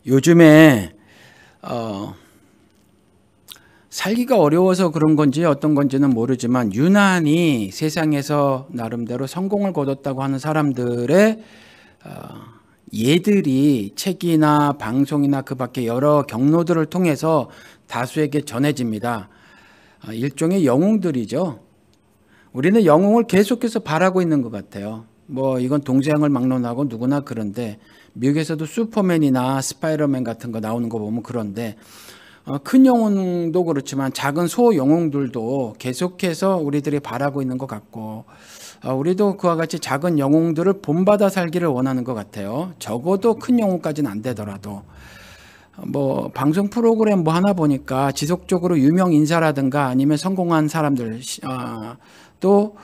요즘에 살기가 어려워서 그런 건지 어떤 건지는 모르지만 유난히 세상에서 나름대로 성공을 거뒀다고 하는 사람들의 예들이 책이나 방송이나 그 밖에 여러 경로들을 통해서 다수에게 전해집니다. 일종의 영웅들이죠. 우리는 영웅을 계속해서 바라고 있는 것 같아요. 뭐 이건 동서양을 막론하고 누구나 그런데 미국에서도 슈퍼맨이나 스파이더맨 같은 거 나오는 거 보면 그런데 큰 영웅도 그렇지만 작은 소 영웅들도 계속해서 우리들이 바라고 있는 것 같고 우리도 그와 같이 작은 영웅들을 본받아 살기를 원하는 것 같아요. 적어도 큰 영웅까지는 안 되더라도 뭐 방송 프로그램 뭐 하나 보니까 지속적으로 유명 인사라든가 아니면 성공한 사람들 또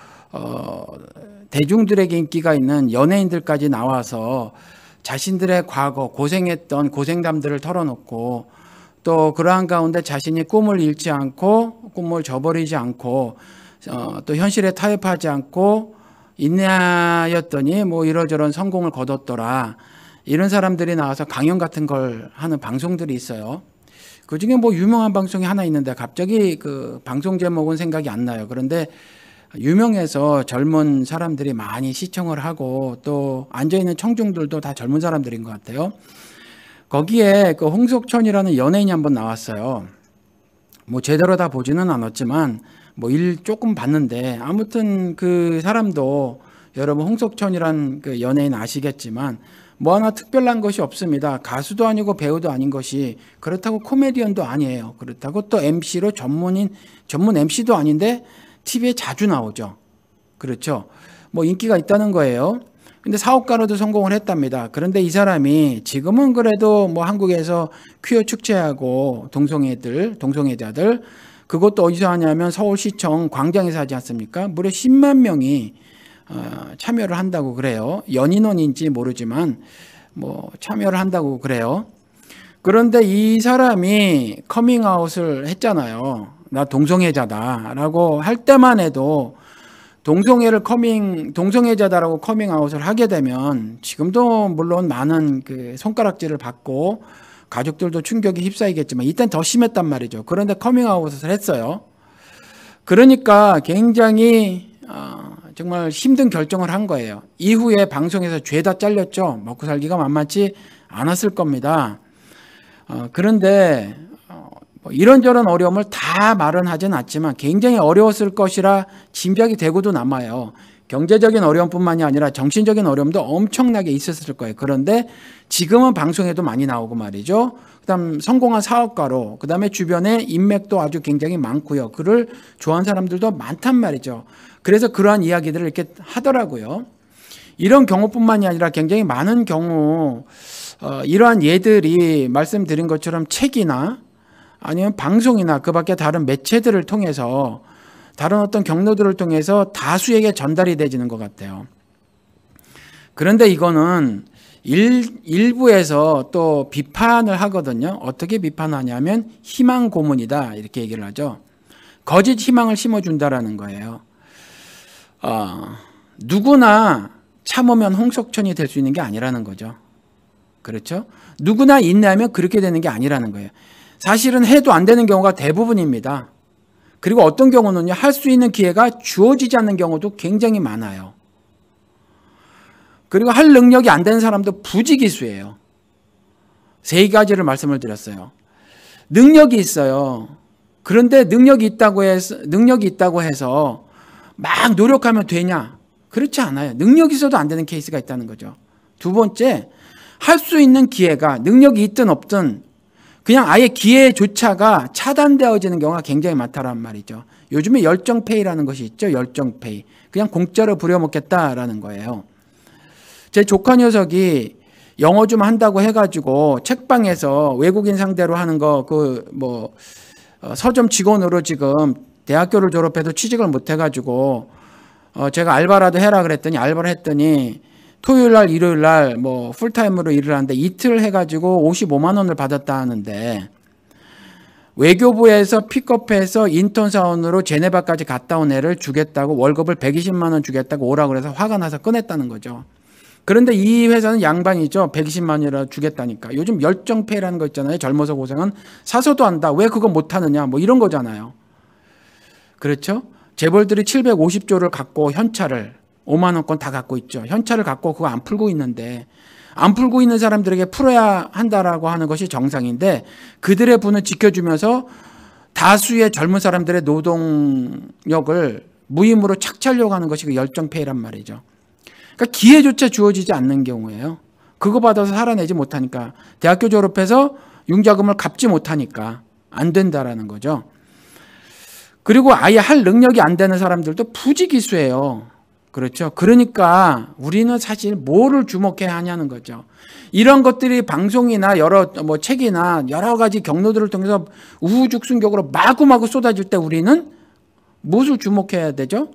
대중들에게 인기가 있는 연예인들까지 나와서 자신들의 과거 고생했던 고생담들을 털어놓고 또 그러한 가운데 자신이 꿈을 잃지 않고 꿈을 저버리지 않고 또 현실에 타협하지 않고 인내하였더니 뭐 이러저런 성공을 거뒀더라. 이런 사람들이 나와서 강연 같은 걸 하는 방송들이 있어요. 그중에 뭐 유명한 방송이 하나 있는데 갑자기 그 방송 제목은 생각이 안 나요. 그런데 유명해서 젊은 사람들이 많이 시청을 하고 또 앉아있는 청중들도 다 젊은 사람들인 것 같아요. 거기에 그 홍석천이라는 연예인이 한번 나왔어요. 뭐 제대로 다 보지는 않았지만 뭐 일 조금 봤는데 아무튼 그 사람도 여러분 홍석천이란 그 연예인 아시겠지만 뭐 하나 특별한 것이 없습니다. 가수도 아니고 배우도 아닌 것이 그렇다고 코미디언도 아니에요. 그렇다고 또 MC로 전문 MC도 아닌데 TV에 자주 나오죠. 그렇죠. 뭐 인기가 있다는 거예요. 근데 사업가로도 성공을 했답니다. 그런데 이 사람이 지금은 그래도 뭐 한국에서 퀴어 축제하고 동성애자들 그것도 어디서 하냐면 서울시청 광장에서 하지 않습니까? 무려 10만 명이 참여를 한다고 그래요. 연인원인지 모르지만 뭐 참여를 한다고 그래요. 그런데 이 사람이 커밍아웃을 했잖아요. 나 동성애자다라고 할 때만 해도 동성애자다라고 커밍아웃을 하게 되면 지금도 물론 많은 그 손가락질을 받고 가족들도 충격이 휩싸이겠지만 이땐 더 심했단 말이죠. 그런데 커밍아웃을 했어요. 그러니까 굉장히 정말 힘든 결정을 한 거예요. 이후에 방송에서 죄다 잘렸죠. 먹고 살기가 만만치 않았을 겁니다. 그런데 뭐 이런저런 어려움을 다 말은 하진 않지만 굉장히 어려웠을 것이라 짐작이 되고도 남아요. 경제적인 어려움뿐만이 아니라 정신적인 어려움도 엄청나게 있었을 거예요. 그런데 지금은 방송에도 많이 나오고 말이죠. 그다음 성공한 사업가로 그다음에 주변에 인맥도 아주 굉장히 많고요. 그를 좋아하는 사람들도 많단 말이죠. 그래서 그러한 이야기들을 이렇게 하더라고요. 이런 경우뿐만이 아니라 굉장히 많은 경우 이러한 예들이 말씀드린 것처럼 책이나 아니면 방송이나 그 밖에 다른 매체들을 통해서 다른 어떤 경로들을 통해서 다수에게 전달이 되지는 것 같아요. 그런데 이거는 일부에서 또 비판을 하거든요. 어떻게 비판하냐면 희망 고문이다 이렇게 얘기를 하죠. 거짓 희망을 심어준다라는 거예요. 누구나 참으면 홍석천이 될 수 있는 게 아니라는 거죠. 그렇죠? 누구나 인내하면 그렇게 되는 게 아니라는 거예요. 사실은 해도 안 되는 경우가 대부분입니다. 그리고 어떤 경우는요, 할 수 있는 기회가 주어지지 않는 경우도 굉장히 많아요. 그리고 할 능력이 안 되는 사람도 부지기수예요. 세 가지를 말씀을 드렸어요. 능력이 있어요. 그런데 능력이 있다고 해서 막 노력하면 되냐? 그렇지 않아요. 능력이 있어도 안 되는 케이스가 있다는 거죠. 두 번째, 할 수 있는 기회가 능력이 있든 없든 그냥 아예 기회조차가 차단되어지는 경우가 굉장히 많다란 말이죠. 요즘에 열정페이라는 것이 있죠. 열정페이. 그냥 공짜로 부려먹겠다라는 거예요. 제 조카 녀석이 영어 좀 한다고 해가지고 책방에서 외국인 상대로 하는 거 서점 직원으로 지금 대학교를 졸업해도 취직을 못 해가지고 제가 알바라도 해라 그랬더니 알바를 했더니 토요일 날 일요일 날 뭐 풀타임으로 일을 하는데 이틀 해가지고 55만 원을 받았다 하는데 외교부에서 픽업해서 인턴 사원으로 제네바까지 갔다 온 애를 주겠다고 월급을 120만 원 주겠다고 오라고 그래서 화가 나서 꺼냈다는 거죠. 그런데 이 회사는 양반이죠. 120만 원이라 주겠다니까. 요즘 열정페이라는 거 있잖아요. 젊어서 고생은 사서도 한다. 왜 그거 못하느냐. 뭐 이런 거잖아요. 그렇죠? 재벌들이 750조를 갖고 현찰을 5만 원권 다 갖고 있죠. 현찰을 갖고 그거 안 풀고 있는데, 안 풀고 있는 사람들에게 풀어야 한다라고 하는 것이 정상인데, 그들의 분을 지켜주면서 다수의 젊은 사람들의 노동력을 무임으로 착취하려고 하는 것이 그 열정페이란 말이죠. 그러니까 기회조차 주어지지 않는 경우예요. 그거 받아서 살아내지 못하니까, 대학교 졸업해서 융자금을 갚지 못하니까 안 된다라는 거죠. 그리고 아예 할 능력이 안 되는 사람들도 부지기수예요. 그렇죠. 그러니까 우리는 사실 뭐를 주목해야 하냐는 거죠. 이런 것들이 방송이나 여러 책이나 여러 가지 경로들을 통해서 우후죽순격으로 마구마구 쏟아질 때 우리는 무엇을 주목해야 되죠?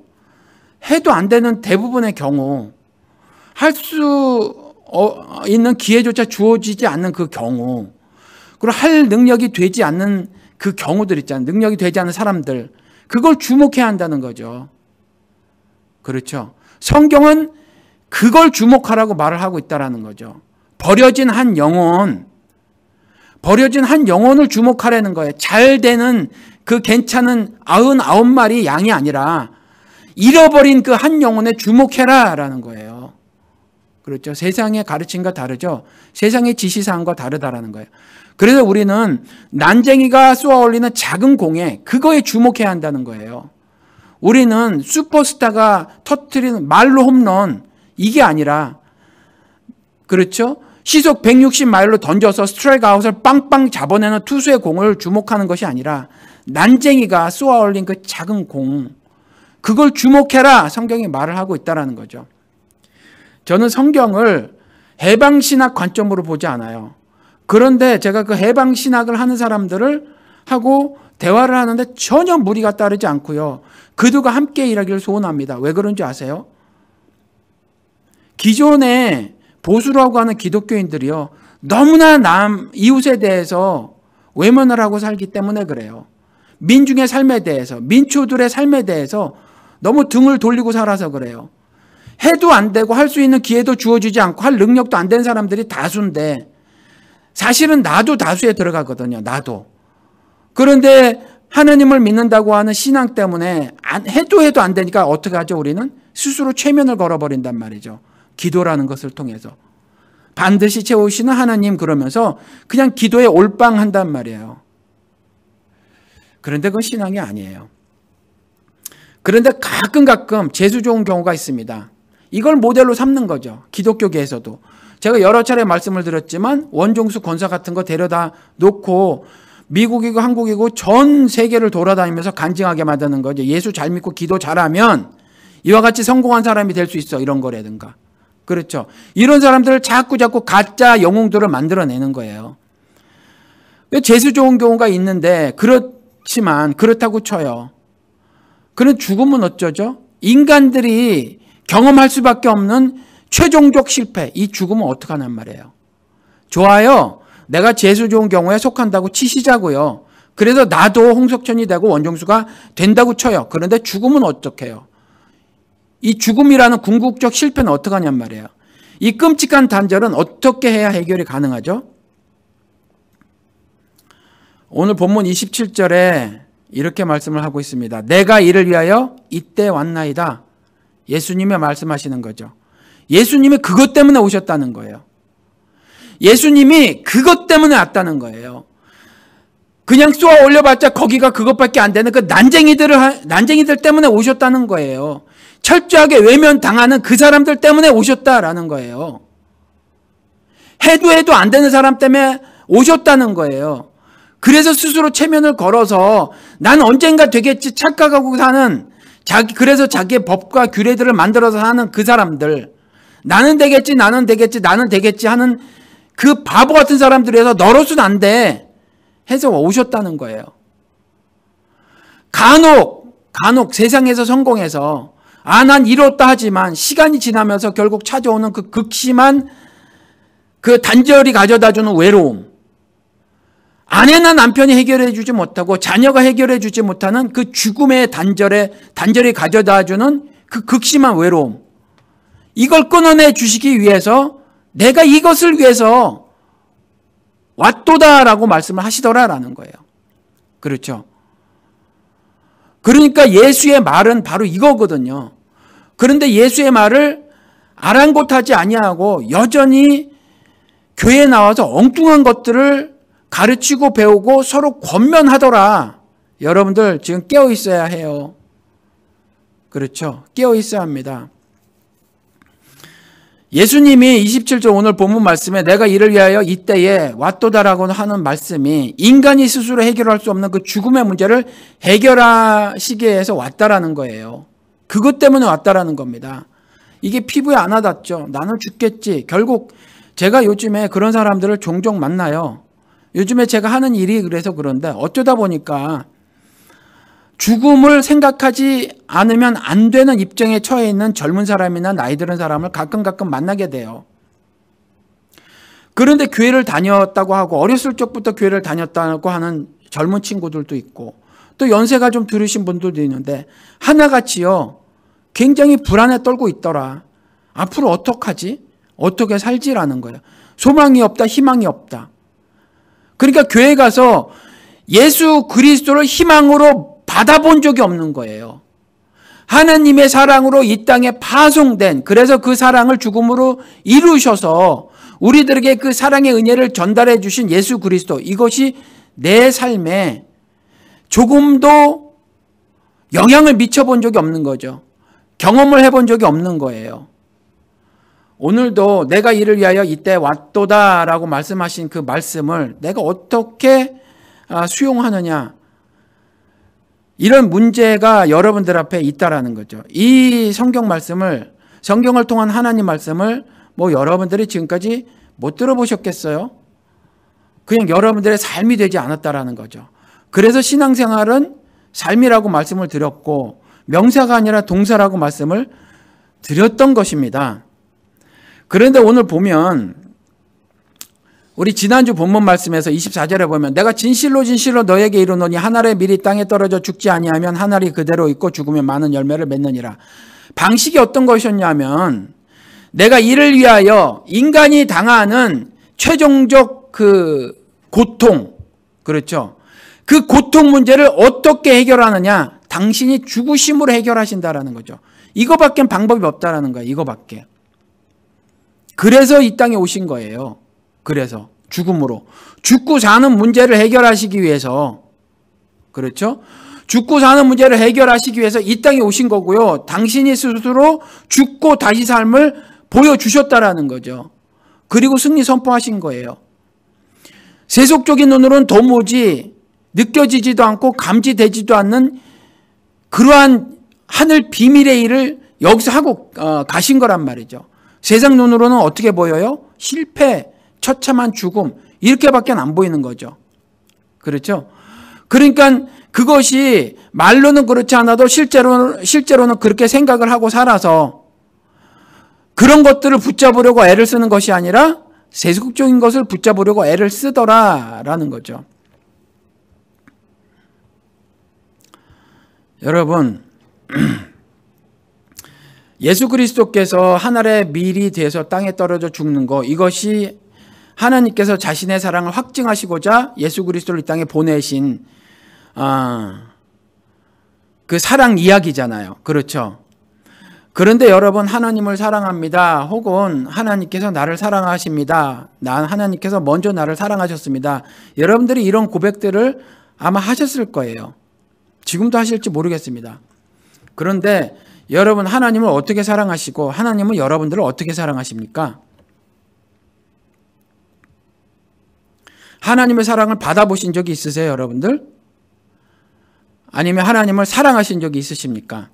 해도 안 되는 대부분의 경우, 할 수 있는 기회조차 주어지지 않는 그 경우, 그리고 할 능력이 되지 않는 그 경우들 있잖아요. 능력이 되지 않는 사람들, 그걸 주목해야 한다는 거죠. 그렇죠. 성경은 그걸 주목하라고 말을 하고 있다라는 거죠. 버려진 한 영혼을 주목하라는 거예요. 잘 되는 그 괜찮은 99마리 양이 아니라 잃어버린 그 한 영혼에 주목해라라는 거예요. 그렇죠. 세상의 가르침과 다르죠. 세상의 지시사항과 다르다라는 거예요. 그래서 우리는 난쟁이가 쏘아 올리는 작은 공에, 그거에 주목해야 한다는 거예요. 우리는 슈퍼스타가 터뜨리는 말로 홈런, 이게 아니라, 그렇죠? 시속 160마일로 던져서 스트라이크 아웃을 빵빵 잡아내는 투수의 공을 주목하는 것이 아니라 난쟁이가 쏘아 올린 그 작은 공, 그걸 주목해라, 성경이 말을 하고 있다는 거죠. 저는 성경을 해방신학 관점으로 보지 않아요. 그런데 제가 그 해방신학을 하는 사람들을 하고 대화를 하는데 전혀 무리가 따르지 않고요. 그들과 함께 일하기를 소원합니다. 왜 그런지 아세요? 기존에 보수라고 하는 기독교인들이요, 너무나 이웃에 대해서 외면을 하고 살기 때문에 그래요. 민중의 삶에 대해서, 민초들의 삶에 대해서 너무 등을 돌리고 살아서 그래요. 해도 안 되고 할 수 있는 기회도 주어지지 않고 할 능력도 안 된 사람들이 다수인데, 사실은 나도 다수에 들어가거든요. 나도. 그런데 하나님을 믿는다고 하는 신앙 때문에 해도 안 되니까 어떻게 하죠? 우리는 스스로 최면을 걸어버린단 말이죠. 기도라는 것을 통해서. 반드시 채우시는 하나님, 그러면서 그냥 기도에 올빵한단 말이에요. 그런데 그건 신앙이 아니에요. 그런데 가끔 재수 좋은 경우가 있습니다. 이걸 모델로 삼는 거죠. 기독교계에서도. 제가 여러 차례 말씀을 드렸지만 원종수 권사 같은 거 데려다 놓고 미국이고 한국이고 전 세계를 돌아다니면서 간증하게 만드는 거죠. 예수 잘 믿고 기도 잘하면 이와 같이 성공한 사람이 될 수 있어, 이런 거라든가. 그렇죠. 이런 사람들을 자꾸 가짜 영웅들을 만들어내는 거예요. 재수 좋은 경우가 있는데, 그렇지만 그렇다고 쳐요. 그런 죽음은 어쩌죠? 인간들이 경험할 수밖에 없는 최종적 실패, 이 죽음은 어떡하냔 말이에요. 좋아요. 내가 재수 좋은 경우에 속한다고 치시자고요. 그래서 나도 홍석천이 되고 원종수가 된다고 쳐요. 그런데 죽음은 어떡해요? 이 죽음이라는 궁극적 실패는 어떡하냔 말이에요. 이 끔찍한 단절은 어떻게 해야 해결이 가능하죠? 오늘 본문 27절에 이렇게 말씀을 하고 있습니다. 내가 이를 위하여 이때 왔나이다. 예수님이 말씀하시는 거죠. 예수님이 그것 때문에 오셨다는 거예요. 예수님이 그것 때문에 왔다는 거예요. 그냥 쏘아 올려봤자 거기가 그것밖에 안 되는 그 난쟁이들 때문에 오셨다는 거예요. 철저하게 외면당하는 그 사람들 때문에 오셨다라는 거예요. 해도 안 되는 사람 때문에 오셨다는 거예요. 그래서 스스로 체면을 걸어서 난 언젠가 되겠지 착각하고 사는, 그래서 자기의 법과 규례들을 만들어서 사는 그 사람들, 나는 되겠지 하는 그 바보 같은 사람들에서 너로서는 안 돼 해서 오셨다는 거예요. 간혹 세상에서 성공해서 난 이뤘다 하지만 시간이 지나면서 결국 찾아오는 그 극심한 그 단절이 가져다주는 외로움, 아내나 남편이 해결해 주지 못하고 자녀가 해결해 주지 못하는 그 죽음의 단절이 가져다주는 그 극심한 외로움, 이걸 끊어내 주시기 위해서 내가 이것을 위해서 왔도다라고 말씀을 하시더라라는 거예요. 그렇죠? 그러니까 예수의 말은 바로 이거거든요. 그런데 예수의 말을 아랑곳하지 아니하고 여전히 교회에 나와서 엉뚱한 것들을 가르치고 배우고 서로 권면하더라. 여러분들 지금 깨어 있어야 해요. 그렇죠? 깨어 있어야 합니다. 예수님이 27절 오늘 본문 말씀에 내가 이를 위하여 이때에 왔도다라고 하는 말씀이 인간이 스스로 해결할 수 없는 그 죽음의 문제를 해결하시기 위해서 왔다라는 거예요. 그것 때문에 왔다라는 겁니다. 이게 피부에 안 와닿죠. 나는 죽겠지. 결국 제가 요즘에 그런 사람들을 종종 만나요. 요즘에 제가 하는 일이 그래서 그런데 어쩌다 보니까 죽음을 생각하지 않으면 안 되는 입장에 처해 있는 젊은 사람이나 나이 들은 사람을 가끔 만나게 돼요. 그런데 교회를 다녔다고 하고 어렸을 적부터 교회를 다녔다고 하는 젊은 친구들도 있고 또 연세가 좀 들으신 분들도 있는데 하나같이요. 굉장히 불안에 떨고 있더라. 앞으로 어떡하지? 어떻게 살지라는 거예요. 소망이 없다, 희망이 없다. 그러니까 교회 가서 예수 그리스도를 희망으로 받아본 적이 없는 거예요. 하나님의 사랑으로 이 땅에 파송된, 그래서 그 사랑을 죽음으로 이루셔서 우리들에게 그 사랑의 은혜를 전달해 주신 예수 그리스도, 이것이 내 삶에 조금도 영향을 미쳐본 적이 없는 거죠. 경험을 해본 적이 없는 거예요. 오늘도 내가 이를 위하여 이때 왔도다라고 말씀하신 그 말씀을 내가 어떻게 수용하느냐, 이런 문제가 여러분들 앞에 있다라는 거죠. 이 성경 말씀을, 성경을 통한 하나님 말씀을 여러분들이 지금까지 못 들어보셨겠어요? 그냥 여러분들의 삶이 되지 않았다라는 거죠. 그래서 신앙생활은 삶이라고 말씀을 드렸고 명사가 아니라 동사라고 말씀을 드렸던 것입니다. 그런데 오늘 보면 우리 지난주 본문 말씀에서 24절에 보면 내가 진실로 너에게 이르노니 한 알의 밀이 땅에 떨어져 죽지 아니하면 한 알이 그대로 있고 죽으면 많은 열매를 맺느니라. 방식이 어떤 것이었냐면 내가 이를 위하여 인간이 당하는 최종적 그 고통, 그렇죠? 그 고통 문제를 어떻게 해결하느냐? 당신이 죽으심으로 해결하신다라는 거죠. 이거밖에 방법이 없다라는 거예요. 이거밖에. 그래서 이 땅에 오신 거예요. 그래서 죽음으로. 죽고 사는 문제를 해결하시기 위해서, 그렇죠? 죽고 사는 문제를 해결하시기 위해서 이 땅에 오신 거고요. 당신이 스스로 죽고 다시 삶을 보여주셨다라는 거죠. 그리고 승리 선포하신 거예요. 세속적인 눈으로는 도무지 느껴지지도 않고 감지되지도 않는 그러한 하늘 비밀의 일을 여기서 하고 가신 거란 말이죠. 세상 눈으로는 어떻게 보여요? 실패, 처참한 죽음, 이렇게밖에 안 보이는 거죠. 그렇죠? 그러니까 그것이 말로는 그렇지 않아도 실제로는 그렇게 생각을 하고 살아서 그런 것들을 붙잡으려고 애를 쓰는 것이 아니라 세속적인 것을 붙잡으려고 애를 쓰더라라는 거죠. 여러분, 예수 그리스도께서 하늘의 밀이 돼서 땅에 떨어져 죽는 거, 이것이 하나님께서 자신의 사랑을 확증하시고자 예수 그리스도를 이 땅에 보내신 그 사랑 이야기잖아요. 그렇죠? 그런데 여러분, 하나님을 사랑합니다. 혹은 하나님께서 나를 사랑하십니다. 하나님께서 먼저 나를 사랑하셨습니다. 여러분들이 이런 고백들을 아마 하셨을 거예요. 지금도 하실지 모르겠습니다. 그런데 여러분, 하나님을 어떻게 사랑하시고 하나님은 여러분들을 어떻게 사랑하십니까? 하나님의 사랑을 받아보신 적이 있으세요, 여러분들? 아니면 하나님을 사랑하신 적이 있으십니까?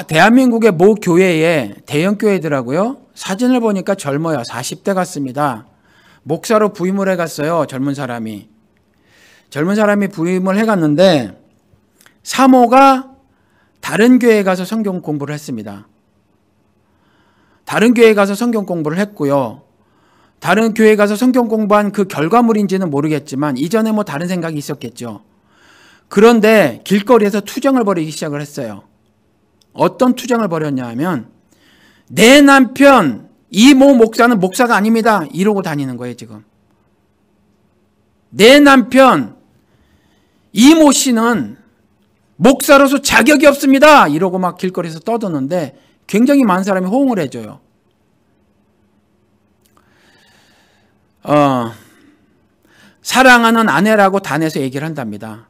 대한민국의 모 교회에, 대형 교회더라고요. 사진을 보니까 젊어요. 40대 같습니다. 목사로 부임을 해갔어요. 젊은 사람이 부임을 해갔는데 사모가 다른 교회에 가서 성경 공부를 했습니다. 다른 교회에 가서 성경 공부를 했고요. 다른 교회에 가서 성경 공부한 그 결과물인지는 모르겠지만 이전에 다른 생각이 있었겠죠. 그런데 길거리에서 투정을 벌이기 시작을 했어요. 어떤 투정을 벌였냐 하면 내 남편 이모 목사는 목사가 아닙니다 이러고 다니는 거예요. 지금 내 남편 이모 씨는 목사로서 자격이 없습니다 이러고 막 길거리에서 떠드는데 굉장히 많은 사람이 호응을 해줘요. 사랑하는 아내라고 단에서 얘기를 한답니다.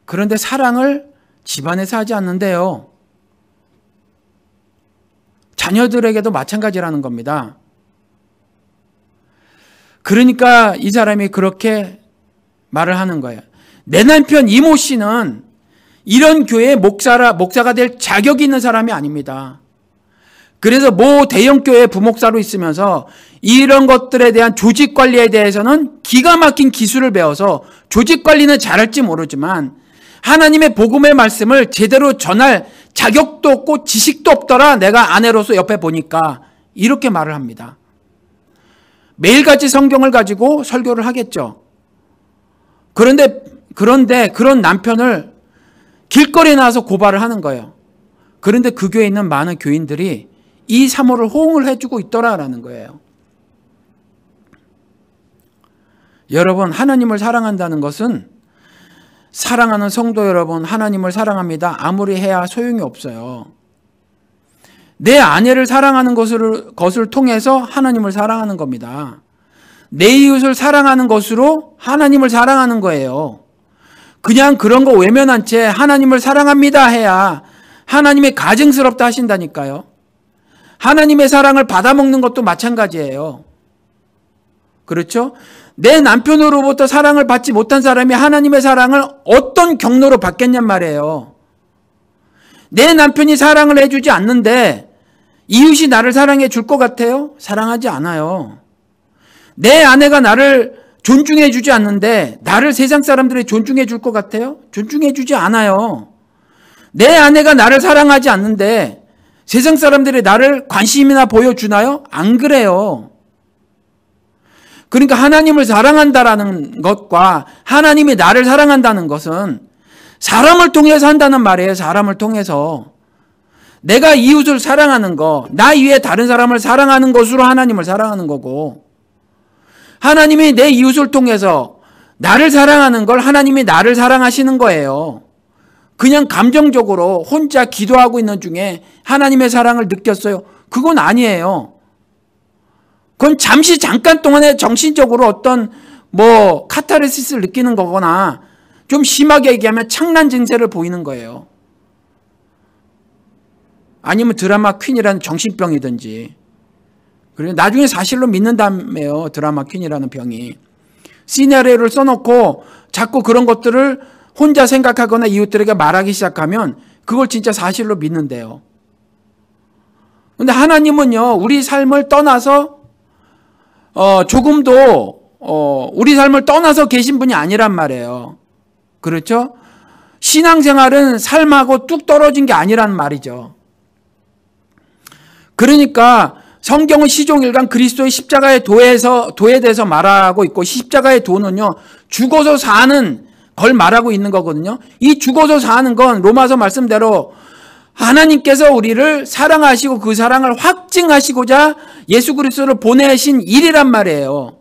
그런데 사랑을 집안에서 하지 않는데요. 자녀들에게도 마찬가지라는 겁니다. 그러니까 이 사람이 그렇게 말을 하는 거예요. 내 남편 이모 씨는 이런 교회의 목사가 될 자격이 있는 사람이 아닙니다. 그래서 모 대형교회 부목사로 있으면서 이런 것들에 대한 조직 관리에 대해서는 기가 막힌 기술을 배워서 조직 관리는 잘할지 모르지만 하나님의 복음의 말씀을 제대로 전할 자격도 없고 지식도 없더라. 내가 아내로서 옆에 보니까 이렇게 말을 합니다. 매일같이 성경을 가지고 설교를 하겠죠. 그런데 그런 남편을 길거리에 나와서 고발을 하는 거예요. 그런데 그 교회에 있는 많은 교인들이 이 사모를 호응을 해주고 있더라라는 거예요. 여러분, 하나님을 사랑한다는 것은 사랑하는 성도 여러분, 하나님을 사랑합니다. 아무리 해야 소용이 없어요. 내 아내를 사랑하는 것을 통해서 하나님을 사랑하는 겁니다. 내 이웃을 사랑하는 것으로 하나님을 사랑하는 거예요. 그냥 그런 거 외면한 채 하나님을 사랑합니다 해야 하나님의 가증스럽다 하신다니까요. 하나님의 사랑을 받아먹는 것도 마찬가지예요. 그렇죠? 내 남편으로부터 사랑을 받지 못한 사람이 하나님의 사랑을 어떤 경로로 받겠냔 말이에요. 내 남편이 사랑을 해주지 않는데 이웃이 나를 사랑해 줄 것 같아요? 사랑하지 않아요. 내 아내가 나를 존중해 주지 않는데 나를 세상 사람들이 존중해 줄 것 같아요? 존중해 주지 않아요. 내 아내가 나를 사랑하지 않는데 세상 사람들이 나를 관심이나 보여주나요? 안 그래요. 그러니까 하나님을 사랑한다라는 것과 하나님이 나를 사랑한다는 것은 사람을 통해서 한다는 말이에요. 사람을 통해서. 내가 이웃을 사랑하는 거, 나 이외에 다른 사람을 사랑하는 것으로 하나님을 사랑하는 거고, 하나님이 내 이웃을 통해서 나를 사랑하는 걸 하나님이 나를 사랑하시는 거예요. 그냥 감정적으로 혼자 기도하고 있는 중에 하나님의 사랑을 느꼈어요. 그건 아니에요. 그건 잠깐 동안에 정신적으로 어떤 카타르시스를 느끼는 거거나 좀 심하게 얘기하면 창란 증세를 보이는 거예요. 아니면 드라마 퀸이라는 정신병이든지. 그리고 나중에 사실로 믿는다며요. 드라마 퀸이라는 병이. 시나리오를 써놓고 자꾸 그런 것들을 혼자 생각하거나 이웃들에게 말하기 시작하면 그걸 진짜 사실로 믿는데요. 근데 하나님은요, 우리 삶을 떠나서 우리 삶을 떠나서 계신 분이 아니란 말이에요. 그렇죠? 신앙생활은 삶하고 뚝 떨어진 게 아니란 말이죠. 그러니까 성경은 시종일관 그리스도의 십자가의 도에 대해서 말하고 있고, 십자가의 도는요, 죽어서 사는 걸 말하고 있는 거거든요. 이 죽어서 사는 건 로마서 말씀대로 하나님께서 우리를 사랑하시고 그 사랑을 확증하시고자 예수 그리스도를 보내신 일이란 말이에요.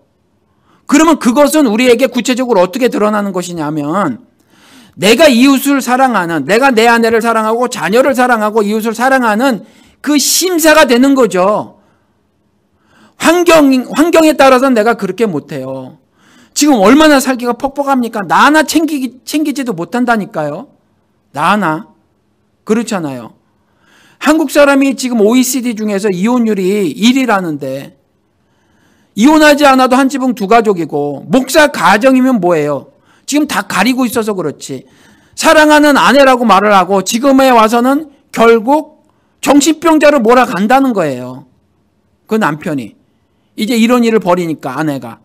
그러면 그것은 우리에게 구체적으로 어떻게 드러나는 것이냐면, 내가 이웃을 사랑하는, 내가 내 아내를 사랑하고 자녀를 사랑하고 이웃을 사랑하는 그 심사가 되는 거죠. 환경에 따라서는 내가 그렇게 못해요. 지금 얼마나 살기가 퍽퍽합니까? 나 하나 챙기지도 못한다니까요. 나 하나. 그렇잖아요. 한국 사람이 지금 OECD 중에서 이혼율이 1위라는데, 이혼하지 않아도 한 지붕 두 가족이고, 목사 가정이면 뭐예요? 지금 다 가리고 있어서 그렇지. 사랑하는 아내라고 말을 하고 지금에 와서는 결국 정신병자로 몰아간다는 거예요. 그 남편이. 이제 이런 일을 벌이니까 아내가.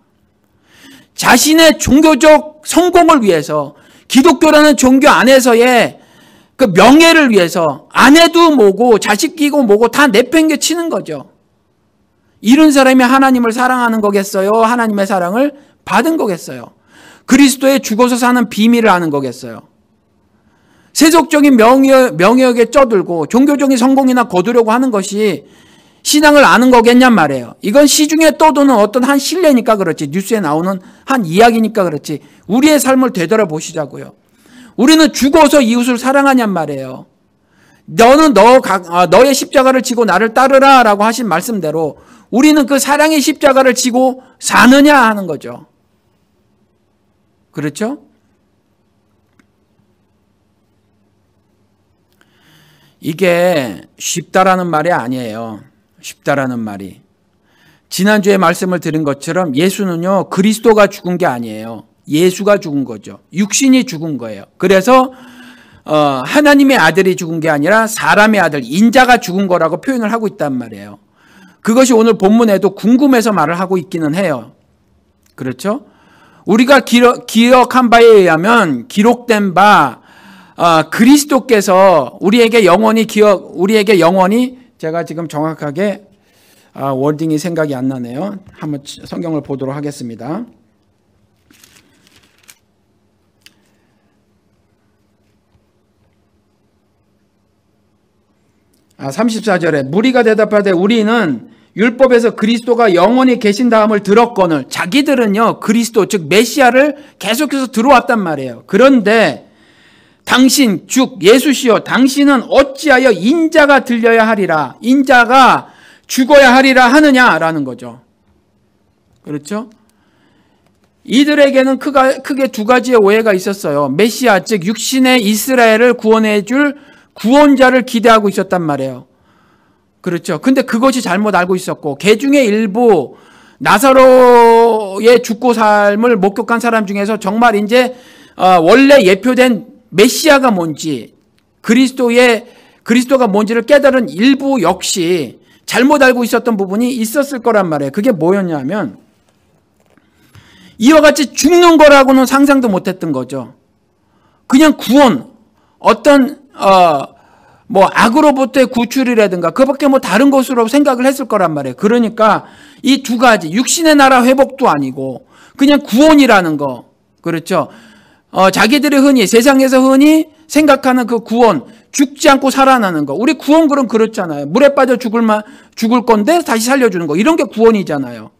자신의 종교적 성공을 위해서, 기독교라는 종교 안에서의 그 명예를 위해서 아내도 뭐고 자식이고 뭐고 다 내팽개치는 거죠. 이런 사람이 하나님을 사랑하는 거겠어요? 하나님의 사랑을 받은 거겠어요? 그리스도의 죽어서 사는 비밀을 아는 거겠어요? 세속적인 명예욕에 쩌들고 종교적인 성공이나 거두려고 하는 것이 신앙을 아는 거겠냔 말이에요. 이건 시중에 떠도는 어떤 한 신뢰니까 그렇지, 뉴스에 나오는 한 이야기니까 그렇지, 우리의 삶을 되돌아보시자고요. 우리는 죽어서 이웃을 사랑하냔 말이에요. 너는 너의 십자가를 지고 나를 따르라 라고 하신 말씀대로 우리는 그 사랑의 십자가를 지고 사느냐 하는 거죠. 그렇죠? 이게 쉽다라는 말이 아니에요. 쉽다라는 말이. 지난주에 말씀을 드린 것처럼 예수는요, 그리스도가 죽은 게 아니에요. 예수가 죽은 거죠. 육신이 죽은 거예요. 그래서 하나님의 아들이 죽은 게 아니라 사람의 아들, 인자가 죽은 거라고 표현을 하고 있단 말이에요. 그것이 오늘 본문에도 궁금해서 말을 하고 있기는 해요. 그렇죠? 우리가 기억한 바에 의하면 기록된 바 그리스도께서 우리에게 영원히 제가 지금 정확하게 워딩이 생각이 안 나네요. 한번 성경을 보도록 하겠습니다. 34절에 무리가 대답하되 우리는 율법에서 그리스도가 영원히 계신 다음을 들었거늘, 자기들은요 그리스도 즉 메시아를 계속해서 들어왔단 말이에요. 그런데 당신 즉 예수시여 당신은 어찌하여 인자가 들려야 하리라, 인자가 죽어야 하리라 하느냐라는 거죠. 그렇죠? 이들에게는 크게 두 가지의 오해가 있었어요. 메시아 즉 육신의 이스라엘을 구원해 줄 구원자를 기대하고 있었단 말이에요. 그렇죠? 근데 그것이 잘못 알고 있었고, 개 중에 일부 나사로의 죽고 삶을 목격한 사람 중에서 정말 이제 원래 예표된 메시아가 뭔지, 그리스도가 뭔지를 깨달은 일부 역시 잘못 알고 있었던 부분이 있었을 거란 말이에요. 그게 뭐였냐면 이와 같이 죽는 거라고는 상상도 못했던 거죠. 그냥 구원, 어떤 악으로부터의 구출이라든가 그밖에 다른 것으로 생각을 했을 거란 말이에요. 그러니까 이 두 가지, 육신의 나라 회복도 아니고 그냥 구원이라는 거, 그렇죠? 자기들이 세상에서 흔히 생각하는 그 구원, 죽지 않고 살아나는 거. 우리 구원 그렇잖아요. 물에 빠져 죽을 건데 다시 살려주는 거. 이런 게 구원이잖아요.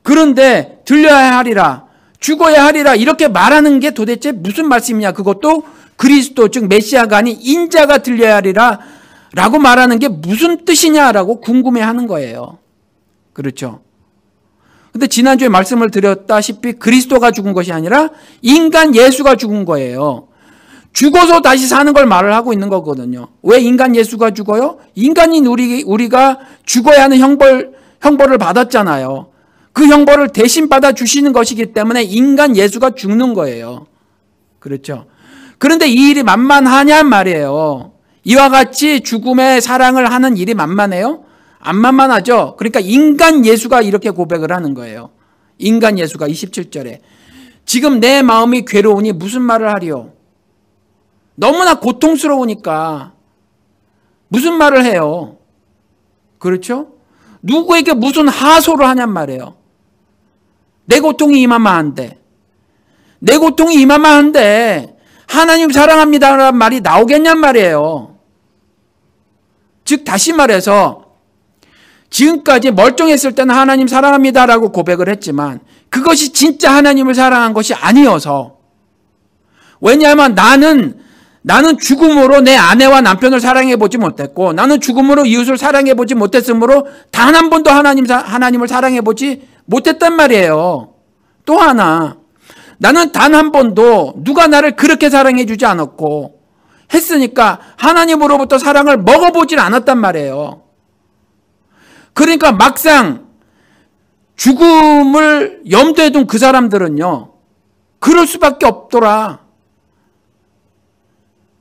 그런데 들려야 하리라, 죽어야 하리라 이렇게 말하는 게 도대체 무슨 말씀이냐. 그것도 그리스도 즉 메시아가 아닌 인자가 들려야 하리라 라고 말하는 게 무슨 뜻이냐라고 궁금해하는 거예요. 그렇죠? 근데 지난주에 말씀을 드렸다시피 그리스도가 죽은 것이 아니라 인간 예수가 죽은 거예요. 죽어서 다시 사는 걸 말을 하고 있는 거거든요. 왜 인간 예수가 죽어요? 인간인 우리가 죽어야 하는 형벌을 받았잖아요. 그 형벌을 대신 받아 주시는 것이기 때문에 인간 예수가 죽는 거예요. 그렇죠? 그런데 이 일이 만만하냔 말이에요. 이와 같이 죽음의 사랑을 하는 일이 만만해요? 안 만만하죠. 그러니까 인간 예수가 이렇게 고백을 하는 거예요. 인간 예수가 27절에 지금 내 마음이 괴로우니 무슨 말을 하리요? 너무나 고통스러우니까 무슨 말을 해요? 그렇죠? 누구에게 무슨 하소를 하냔 말이에요. 내 고통이 이만한데, 내 고통이 이만한데 하나님 사랑합니다라는 말이 나오겠냔 말이에요. 즉 다시 말해서 지금까지 멀쩡했을 때는 하나님 사랑합니다라고 고백을 했지만 그것이 진짜 하나님을 사랑한 것이 아니어서, 왜냐하면 나는 죽음으로 내 아내와 남편을 사랑해보지 못했고 나는 죽음으로 이웃을 사랑해보지 못했으므로 단 한 번도 하나님을 사랑해보지 못했단 말이에요. 또 하나, 나는 단 한 번도 누가 나를 그렇게 사랑해주지 않았고 했으니까 하나님으로부터 사랑을 먹어보질 않았단 말이에요. 그러니까 막상 죽음을 염두에 둔 그 사람들은요, 그럴 수밖에 없더라.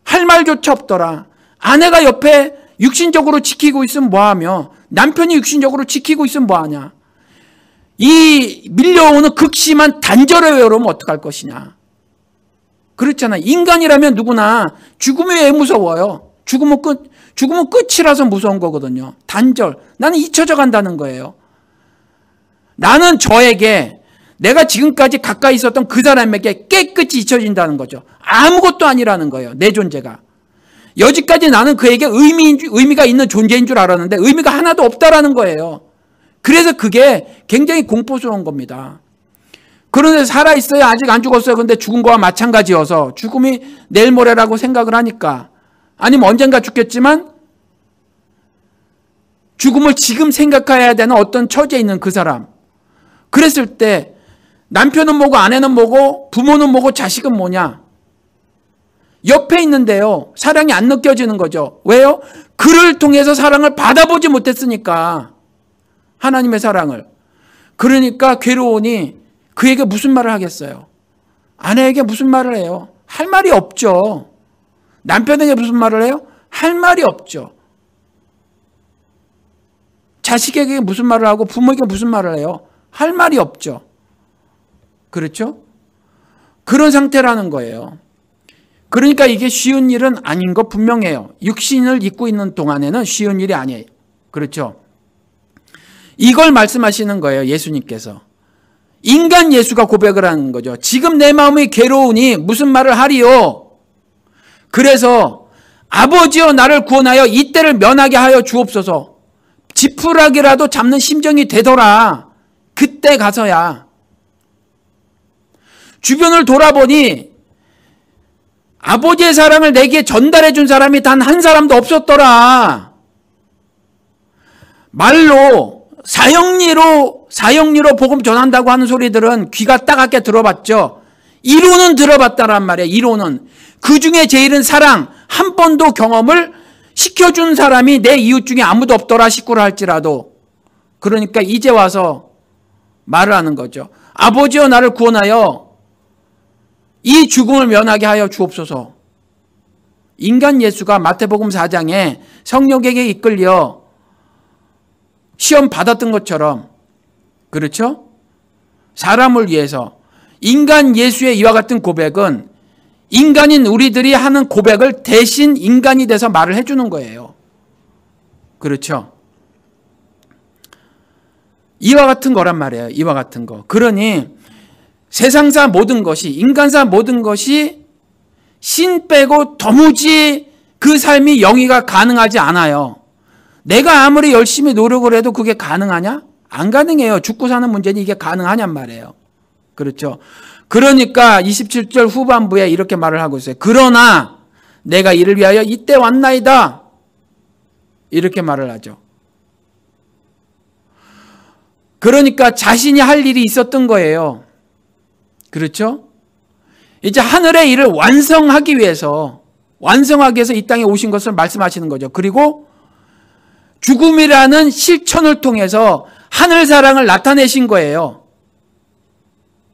할 말조차 없더라. 아내가 옆에 육신적으로 지키고 있으면 뭐하며 남편이 육신적으로 지키고 있으면 뭐하냐. 이 밀려오는 극심한 단절의 외로움 어떡할 것이냐. 그렇잖아. 인간이라면 누구나 죽음이 왜 무서워요? 죽음은 끝이라서 무서운 거거든요. 단절. 나는 잊혀져 간다는 거예요. 나는 저에게 내가 지금까지 가까이 있었던 그 사람에게 깨끗이 잊혀진다는 거죠. 아무것도 아니라는 거예요. 내 존재가. 여지까지 나는 그에게 의미가 있는 존재인 줄 알았는데 의미가 하나도 없다라는 거예요. 그래서 그게 굉장히 공포스러운 겁니다. 그런데 살아있어요? 아직 안 죽었어요? 근데 죽은 거와 마찬가지여서 죽음이 내일 모레라고 생각을 하니까, 아니면 언젠가 죽겠지만 죽음을 지금 생각해야 되는 어떤 처지에 있는 그 사람. 그랬을 때 남편은 뭐고 아내는 뭐고 부모는 뭐고 자식은 뭐냐. 옆에 있는데요. 사랑이 안 느껴지는 거죠. 왜요? 그를 통해서 사랑을 받아보지 못했으니까. 하나님의 사랑을. 그러니까 괴로우니 그에게 무슨 말을 하겠어요? 아내에게 무슨 말을 해요? 할 말이 없죠. 남편에게 무슨 말을 해요? 할 말이 없죠. 자식에게 무슨 말을 하고 부모에게 무슨 말을 해요? 할 말이 없죠. 그렇죠? 그런 상태라는 거예요. 그러니까 이게 쉬운 일은 아닌 거 분명해요. 육신을 입고 있는 동안에는 쉬운 일이 아니에요. 그렇죠? 이걸 말씀하시는 거예요. 예수님께서. 인간 예수가 고백을 하는 거죠. 지금 내 마음이 괴로우니 무슨 말을 하리요? 그래서 아버지여 나를 구원하여 이 때를 면하게 하여 주옵소서. 지푸라기라도 잡는 심정이 되더라. 그때 가서야. 주변을 돌아보니 아버지의 사랑을 내게 전달해 준 사람이 단 한 사람도 없었더라. 말로 사형리로 복음 전한다고 하는 소리들은 귀가 따갑게 들어봤죠. 이론은 들어봤다란 말이에요. 이론은. 그중에 제일은 사랑, 한 번도 경험을 시켜준 사람이 내 이웃 중에 아무도 없더라 식구라 할지라도. 그러니까 이제 와서 말을 하는 거죠. 아버지여 나를 구원하여 이 죽음을 면하게 하여 주옵소서. 인간 예수가 마태복음 4장에 성령에게 이끌려 시험 받았던 것처럼, 그렇죠? 사람을 위해서 인간 예수의 이와 같은 고백은 인간인 우리들이 하는 고백을 대신 인간이 돼서 말을 해주는 거예요. 그렇죠? 이와 같은 거란 말이에요. 이와 같은 거. 그러니 세상사 모든 것이, 인간사 모든 것이 신 빼고 도무지 그 삶이 영위가 가능하지 않아요. 내가 아무리 열심히 노력을 해도 그게 가능하냐? 안 가능해요. 죽고 사는 문제는 이게 가능하냔 말이에요. 그렇죠? 그러니까 27절 후반부에 이렇게 말을 하고 있어요. 그러나 내가 이를 위하여 이때 왔나이다. 이렇게 말을 하죠. 그러니까 자신이 할 일이 있었던 거예요. 그렇죠? 이제 하늘의 일을 완성하기 위해서 이 땅에 오신 것을 말씀하시는 거죠. 그리고 죽음이라는 실천을 통해서 하늘 사랑을 나타내신 거예요.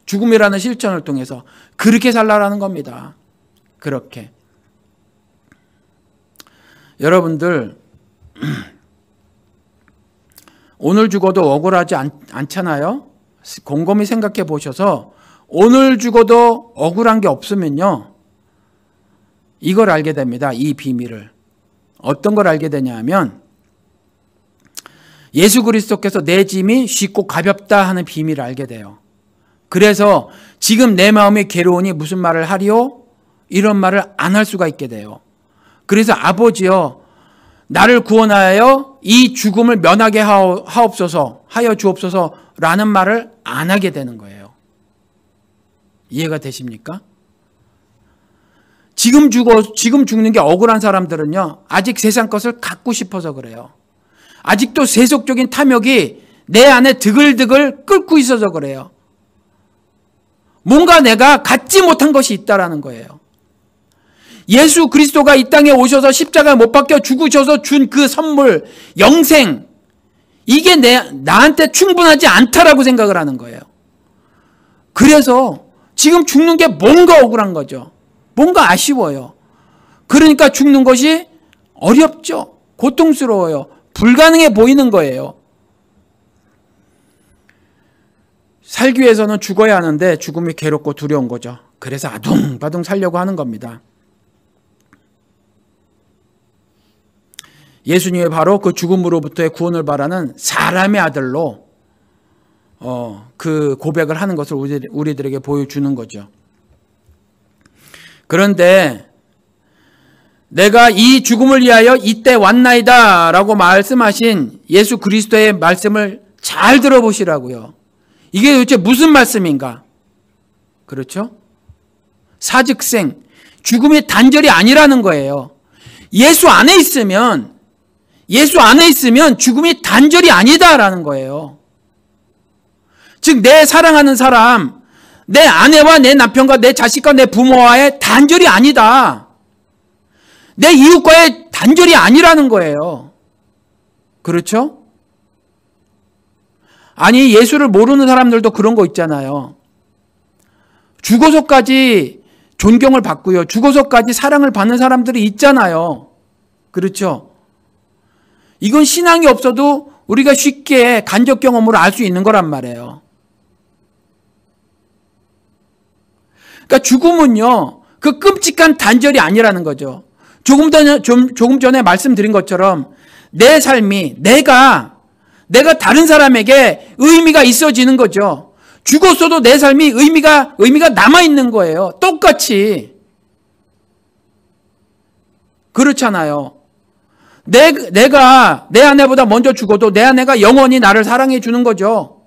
죽음이라는 실천을 통해서 그렇게 살라라는 겁니다. 그렇게. 여러분들 오늘 죽어도 억울하지 않잖아요. 곰곰이 생각해 보셔서 오늘 죽어도 억울한 게 없으면요, 이걸 알게 됩니다. 이 비밀을. 어떤 걸 알게 되냐면 예수 그리스도께서 내 짐이 쉽고 가볍다 하는 비밀을 알게 돼요. 그래서 지금 내 마음이 괴로우니 무슨 말을 하리요? 이런 말을 안 할 수가 있게 돼요. 그래서 아버지여 나를 구원하여 이 죽음을 면하게 하여 주옵소서라는 말을 안 하게 되는 거예요. 이해가 되십니까? 지금 죽는 게 억울한 사람들은요, 아직 세상 것을 갖고 싶어서 그래요. 아직도 세속적인 탐욕이 내 안에 드글드글 끓고 있어서 그래요. 뭔가 내가 갖지 못한 것이 있다라는 거예요. 예수 그리스도가 이 땅에 오셔서 십자가에 못 박혀 죽으셔서 준 그 선물, 영생, 이게 나한테 충분하지 않다라고 생각을 하는 거예요. 그래서 지금 죽는 게 뭔가 억울한 거죠. 뭔가 아쉬워요. 그러니까 죽는 것이 어렵죠. 고통스러워요. 불가능해 보이는 거예요. 살기 위해서는 죽어야 하는데 죽음이 괴롭고 두려운 거죠. 그래서 아둥바둥 살려고 하는 겁니다. 예수님이 바로 그 죽음으로부터의 구원을 바라는 사람의 아들로 그 고백을 하는 것을 우리들에게 보여주는 거죠. 그런데 내가 이 죽음을 위하여 이때 왔나이다 라고 말씀하신 예수 그리스도의 말씀을 잘 들어보시라고요. 이게 도대체 무슨 말씀인가? 그렇죠? 사즉생, 죽음이 단절이 아니라는 거예요. 예수 안에 있으면 죽음이 단절이 아니다라는 거예요. 즉 내 사랑하는 사람, 내 아내와 내 남편과 내 자식과 내 부모와의 단절이 아니다. 내 이웃과의 단절이 아니라는 거예요. 그렇죠? 아니, 예수를 모르는 사람들도 그런 거 있잖아요. 죽어서까지 존경을 받고요. 죽어서까지 사랑을 받는 사람들이 있잖아요. 그렇죠? 이건 신앙이 없어도 우리가 쉽게 간접 경험으로 알 수 있는 거란 말이에요. 그러니까 죽음은요, 그 끔찍한 단절이 아니라는 거죠. 조금 전에 말씀드린 것처럼 내 삶이, 내가 다른 사람에게 의미가 있어지는 거죠. 죽었어도 내 삶이 의미가 남아있는 거예요. 똑같이. 그렇잖아요. 내가 내 아내보다 먼저 죽어도 내 아내가 영원히 나를 사랑해 주는 거죠.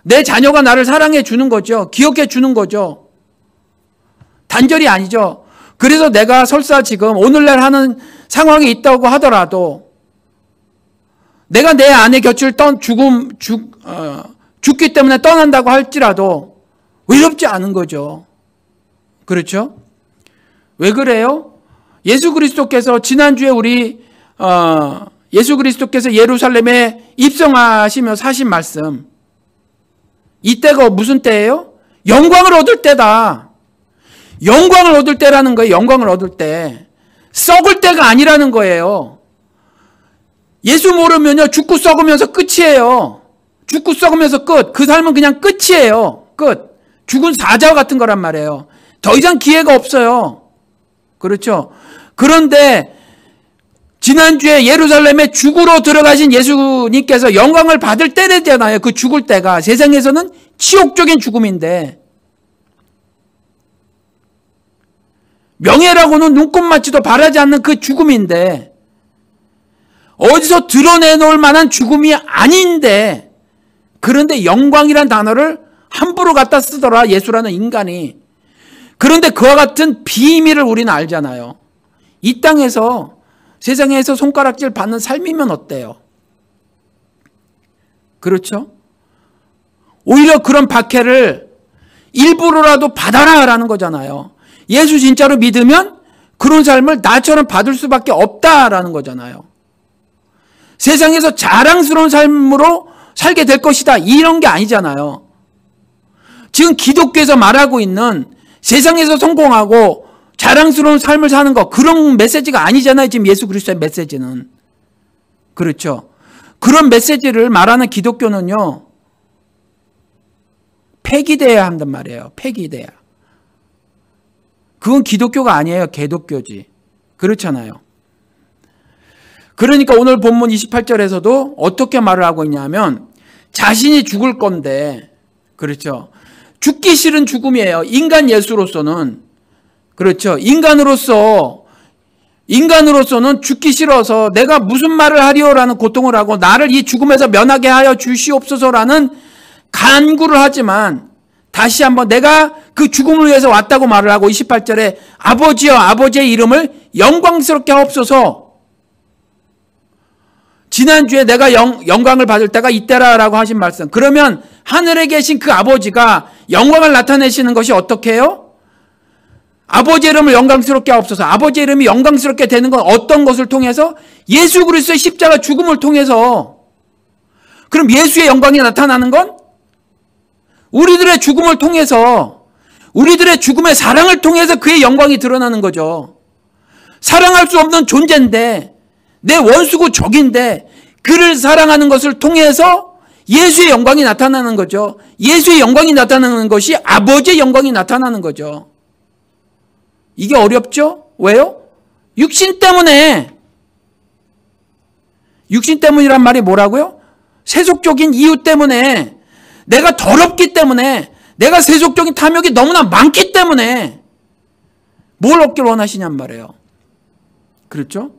내 자녀가 나를 사랑해 주는 거죠. 기억해 주는 거죠. 단절이 아니죠. 그래서 내가 설사 지금 오늘날 하는 상황이 있다고 하더라도 내가 내 아내 곁을 죽기 때문에 떠난다고 할지라도 외롭지 않은 거죠. 그렇죠? 왜 그래요? 예수 그리스도께서 지난주에 예수 그리스도께서 예루살렘에 입성하시며 사신 말씀, 이때가 무슨 때예요? 영광을 얻을 때다. 영광을 얻을 때라는 거예요. 영광을 얻을 때. 썩을 때가 아니라는 거예요. 예수 모르면요, 죽고 썩으면서 끝이에요. 죽고 썩으면서 끝. 그 삶은 그냥 끝이에요. 끝. 죽은 사자와 같은 거란 말이에요. 더 이상 기회가 없어요. 그렇죠? 그런데 지난주에 예루살렘에 죽으러 들어가신 예수님께서 영광을 받을 때잖아요. 그 죽을 때가. 세상에서는 치욕적인 죽음인데, 명예라고는 눈꼽맞지도 바라지 않는 그 죽음인데, 어디서 드러내놓을 만한 죽음이 아닌데, 그런데 영광이란 단어를 함부로 갖다 쓰더라, 예수라는 인간이. 그런데 그와 같은 비밀을 우리는 알잖아요. 이 땅에서, 세상에서 손가락질 받는 삶이면 어때요? 그렇죠? 오히려 그런 박해를 일부러라도 받아라라는 거잖아요. 예수 진짜로 믿으면 그런 삶을 나처럼 받을 수밖에 없다라는 거잖아요. 세상에서 자랑스러운 삶으로 살게 될 것이다, 이런 게 아니잖아요. 지금 기독교에서 말하고 있는 세상에서 성공하고 자랑스러운 삶을 사는 거, 그런 메시지가 아니잖아요. 지금 예수 그리스도의 메시지는. 그렇죠? 그런 메시지를 말하는 기독교는요, 폐기돼야 한단 말이에요. 폐기돼야. 그건 기독교가 아니에요. 개독교지. 그렇잖아요. 그러니까 오늘 본문 28절에서도 어떻게 말을 하고 있냐면, 자신이 죽을 건데, 그렇죠? 죽기 싫은 죽음이에요. 인간 예수로서는. 그렇죠? 인간으로서는 죽기 싫어서 내가 무슨 말을 하리오라는 고통을 하고 나를 이 죽음에서 면하게 하여 주시옵소서라는 간구를 하지만, 다시 한번 내가 그 죽음을 위해서 왔다고 말을 하고 28절에 아버지여, 아버지의 이름을 영광스럽게 하옵소서. 지난주에 내가 영광을 받을 때가 이때라라고 하신 말씀. 그러면 하늘에 계신 그 아버지가 영광을 나타내시는 것이 어떻게 해요? 아버지의 이름을 영광스럽게 하옵소서. 아버지의 이름이 영광스럽게 되는 건 어떤 것을 통해서? 예수 그리스도의 십자가 죽음을 통해서. 그럼 예수의 영광이 나타나는 건 우리들의 죽음을 통해서, 우리들의 죽음의 사랑을 통해서 그의 영광이 드러나는 거죠. 사랑할 수 없는 존재인데, 내 원수고 적인데 그를 사랑하는 것을 통해서 예수의 영광이 나타나는 거죠. 예수의 영광이 나타나는 것이 아버지의 영광이 나타나는 거죠. 이게 어렵죠? 왜요? 육신 때문에. 육신 때문이란 말이 뭐라고요? 세속적인 이유 때문에, 내가 더럽기 때문에, 내가 세속적인 탐욕이 너무나 많기 때문에 뭘 얻길 원하시냔 말이에요. 그렇죠?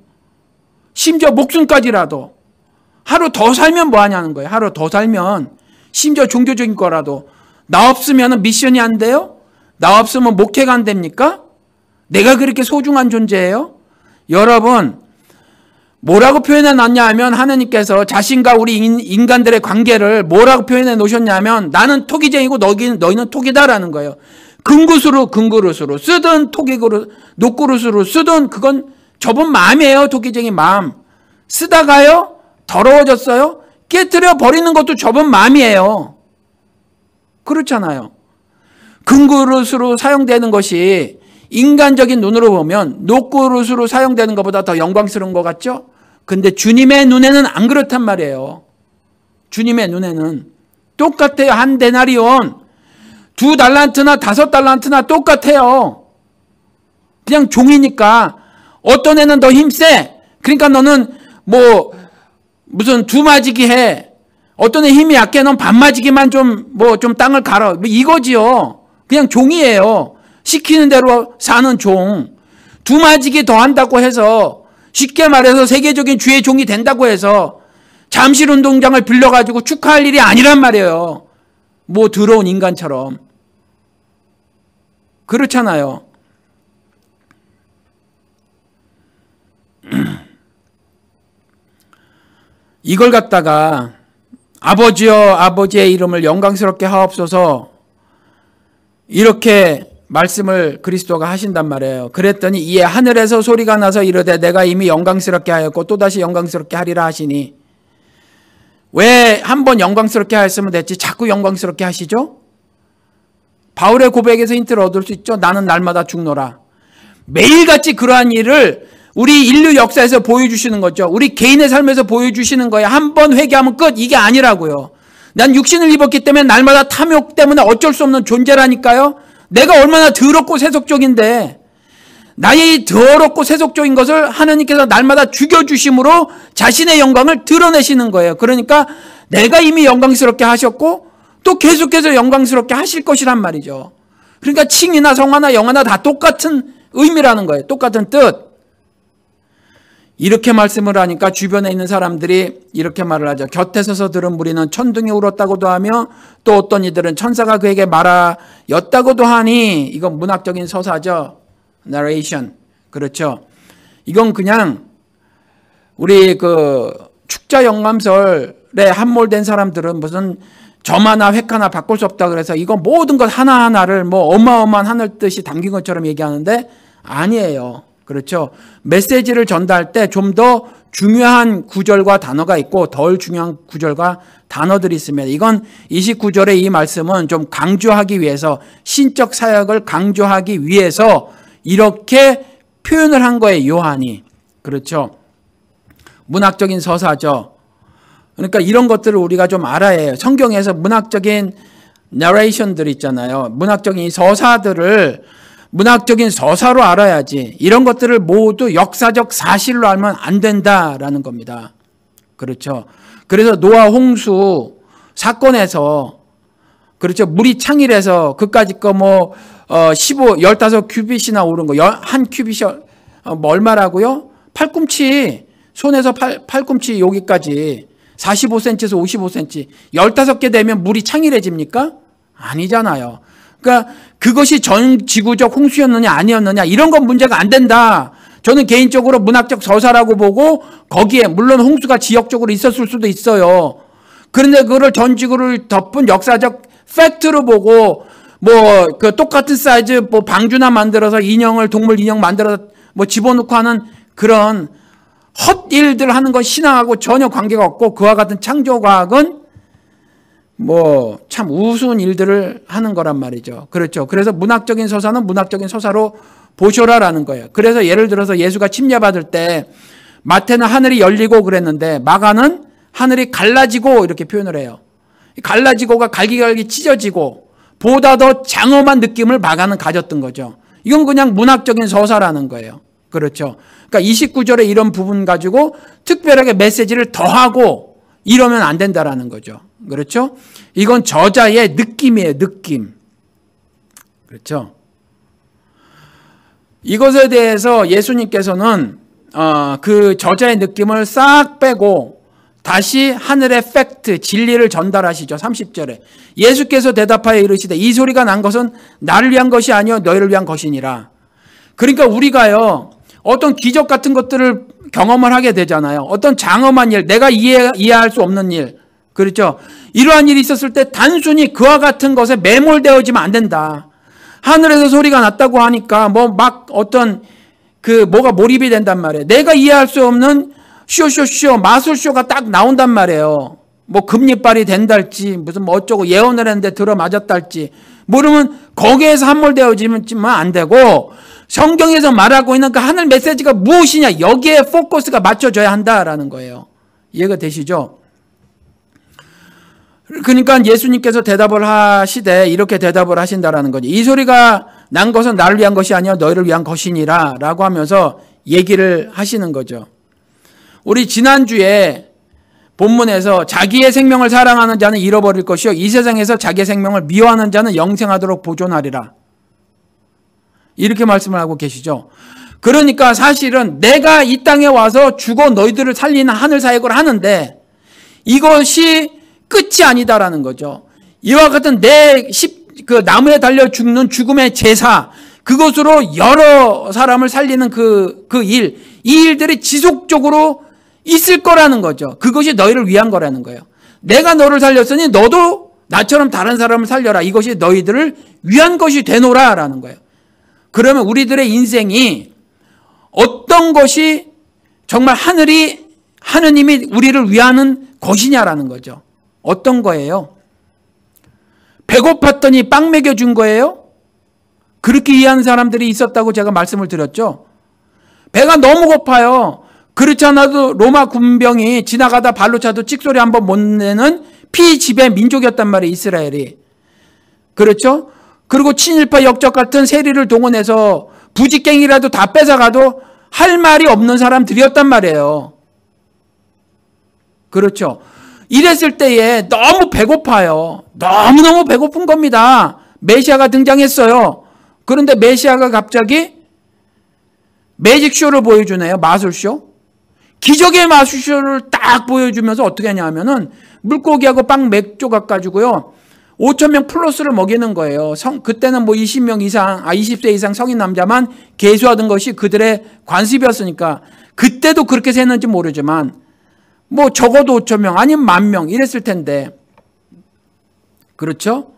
심지어 목숨까지라도 하루 더 살면 뭐 하냐는 거예요. 하루 더 살면 심지어 종교적인 거라도 나 없으면 미션이 안 돼요? 나 없으면 목회가 안 됩니까? 내가 그렇게 소중한 존재예요? 여러분, 뭐라고 표현해 놨냐 하면 하느님께서 자신과 우리 인간들의 관계를 뭐라고 표현해 놓으셨냐 하면 나는 토기쟁이고 너희는 토기다라는 거예요. 금그릇으로 쓰든 토기그릇, 녹그릇으로 쓰든 그건 저분 마음이에요. 토기쟁이 마음. 쓰다가요 더러워졌어요? 깨트려 버리는 것도 저분 마음이에요. 그렇잖아요. 금그릇으로 사용되는 것이 인간적인 눈으로 보면 녹그릇으로 사용되는 것보다 더 영광스러운 것 같죠? 근데 주님의 눈에는 안 그렇단 말이에요. 주님의 눈에는 똑같아요. 한 데나리온 2달란트나 5달란트나 똑같아요. 그냥 종이니까 어떤 애는 더 힘세. 그러니까 너는 뭐 무슨 2마지기 해. 어떤 애 힘이 약해. 넌 반마지기만 좀 땅을 갈아. 뭐 이거지요. 그냥 종이에요. 시키는 대로 사는 종. 2마지기 더 한다고 해서 쉽게 말해서 세계적인 주의 종이 된다고 해서 잠실 운동장을 빌려가지고 축하할 일이 아니란 말이에요. 뭐 더러운 인간처럼. 그렇잖아요. 이걸 갖다가 아버지여 아버지의 이름을 영광스럽게 하옵소서 이렇게 말씀을 그리스도가 하신단 말이에요. 그랬더니 이에 하늘에서 소리가 나서 이르되 내가 이미 영광스럽게 하였고 또다시 영광스럽게 하리라 하시니, 왜 한번 영광스럽게 하였으면 됐지 자꾸 영광스럽게 하시죠? 바울의 고백에서 힌트를 얻을 수 있죠. 나는 날마다 죽노라. 매일같이 그러한 일을 우리 인류 역사에서 보여주시는 거죠. 우리 개인의 삶에서 보여주시는 거예요. 한 번 회개하면 끝. 이게 아니라고요. 난 육신을 입었기 때문에 날마다 탐욕 때문에 어쩔 수 없는 존재라니까요. 내가 얼마나 더럽고 세속적인데 나의 더럽고 세속적인 것을 하나님께서 날마다 죽여주심으로 자신의 영광을 드러내시는 거예요. 그러니까 내가 이미 영광스럽게 하셨고 또 계속해서 영광스럽게 하실 것이란 말이죠. 그러니까 칭이나 성화나 영화나 다 똑같은 의미라는 거예요. 똑같은 뜻. 이렇게 말씀을 하니까 주변에 있는 사람들이 이렇게 말을 하죠. 곁에 서서 들은 무리는 천둥이 울었다고도 하며 또 어떤 이들은 천사가 그에게 말하였다고도 하니, 이건 문학적인 서사죠. narration. 그렇죠. 이건 그냥 우리 그 축자 영감설에 함몰된 사람들은 무슨 점 하나 획 하나 바꿀 수 없다 그래서 이건 모든 것 하나하나를 뭐 어마어마한 하늘 뜻이 담긴 것처럼 얘기하는데 아니에요. 그렇죠. 메시지를 전달할 때 좀 더 중요한 구절과 단어가 있고 덜 중요한 구절과 단어들이 있습니다. 이건 29절의 이 말씀은 좀 강조하기 위해서, 신적 사역을 강조하기 위해서 이렇게 표현을 한 거예요. 요한이. 그렇죠. 문학적인 서사죠. 그러니까 이런 것들을 우리가 좀 알아야 해요. 성경에서 문학적인 내레이션들 있잖아요. 문학적인 이 서사들을 문학적인 서사로 알아야지 이런 것들을 모두 역사적 사실로 알면 안 된다라는 겁니다. 그렇죠. 그래서 노아 홍수 사건에서, 그렇죠, 물이 창일해서 그까짓 거 뭐 15 큐빗이나 오른 거, 한 큐빗이 뭐 얼마라고요? 팔꿈치, 손에서 팔꿈치 여기까지 45cm에서 55cm 15개 되면 물이 창일해집니까? 아니잖아요. 그러니까 그것이 전 지구적 홍수였느냐 아니었느냐 이런 건 문제가 안 된다. 저는 개인적으로 문학적 서사라고 보고 거기에 물론 홍수가 지역적으로 있었을 수도 있어요. 그런데 그거를 전 지구를 덮은 역사적 팩트로 보고 뭐 그 똑같은 사이즈 뭐 방주나 만들어서 인형을, 동물 인형 만들어서 뭐 집어넣고 하는 그런 헛일들 하는 건 신앙하고 전혀 관계가 없고, 그와 같은 창조과학은 뭐 참 우스운 일들을 하는 거란 말이죠. 그렇죠. 그래서 문학적인 서사는 문학적인 서사로 보셔라라는 거예요. 그래서 예를 들어서 예수가 침례받을 때 마태는 하늘이 열리고 그랬는데 마가는 하늘이 갈라지고 이렇게 표현을 해요. 갈라지고가 갈기갈기 찢어지고 보다 더 장엄한 느낌을 마가는 가졌던 거죠. 이건 그냥 문학적인 서사라는 거예요. 그렇죠. 그러니까 29절에 이런 부분 가지고 특별하게 메시지를 더하고 이러면 안 된다라는 거죠. 그렇죠? 이건 저자의 느낌이에요. 느낌. 그렇죠? 이것에 대해서 예수님께서는 그 저자의 느낌을 싹 빼고 다시 하늘의 팩트, 진리를 전달하시죠. 30절에 예수께서 대답하여 이르시되 이 소리가 난 것은 나를 위한 것이 아니요 너희를 위한 것이니라. 그러니까 우리가요 어떤 기적 같은 것들을 경험을 하게 되잖아요. 어떤 장엄한 일, 내가 이해할 수 없는 일, 그렇죠? 이러한 일이 있었을 때 단순히 그와 같은 것에 매몰되어지면 안 된다. 하늘에서 소리가 났다고 하니까 막 어떤 뭐가 몰입이 된단 말이에요. 내가 이해할 수 없는 쇼 마술쇼가 딱 나온단 말이에요. 금리빨이 된달지 무슨 어쩌고 예언을 했는데 들어맞았달지 모르면 거기에서 함몰되어지면 안 되고 성경에서 말하고 있는 그 하늘 메시지가 무엇이냐 여기에 포커스가 맞춰져야 한다라는 거예요. 이해가 되시죠? 그러니까 예수님께서 대답을 하시되 이렇게 대답을 하신다라는 거죠. 이 소리가 난 것은 나를 위한 것이 아니라 너희를 위한 것이니라 라고 하면서 얘기를 하시는 거죠. 우리 지난주에 본문에서 자기의 생명을 사랑하는 자는 잃어버릴 것이요 이 세상에서 자기의 생명을 미워하는 자는 영생하도록 보존하리라. 이렇게 말씀을 하고 계시죠. 그러니까 사실은 내가 이 땅에 와서 죽어 너희들을 살리는 하늘 사역을 하는데 이것이 끝이 아니다라는 거죠. 이와 같은 그 나무에 달려 죽는 죽음의 제사, 그것으로 여러 사람을 살리는 이 일들이 지속적으로 있을 거라는 거죠. 그것이 너희를 위한 거라는 거예요. 내가 너를 살렸으니 너도 나처럼 다른 사람을 살려라. 이것이 너희들을 위한 것이 되노라라는 거예요. 그러면 우리들의 인생이 어떤 것이 정말 하느님이 우리를 위하는 것이냐라는 거죠. 어떤 거예요? 배고팠더니 빵 먹여준 거예요? 그렇게 이해하는 사람들이 있었다고 제가 말씀을 드렸죠. 배가 너무 고파요. 그렇지 않아도 로마 군병이 지나가다 발로 차도 찍소리 한번 못 내는 피지배 민족이었단 말이에요. 이스라엘이. 그렇죠? 그리고 친일파 역적 같은 세리를 동원해서 부직갱이라도 다 뺏어가도 할 말이 없는 사람들이었단 말이에요. 그렇죠? 이랬을 때에 너무 배고파요. 너무너무 배고픈 겁니다. 메시아가 등장했어요. 그런데 메시아가 갑자기 매직쇼를 보여주네요. 마술쇼. 기적의 마술쇼를 딱 보여주면서 어떻게 하냐면은 물고기하고 빵 몇 조각 가지고요. 5,000명 플러스를 먹이는 거예요. 그때는 20명 이상, 20세 이상 성인 남자만 계수하던 것이 그들의 관습이었으니까 그때도 그렇게 셌는지 모르지만 적어도 5,000명 아니면 10,000명 이랬을 텐데 그렇죠?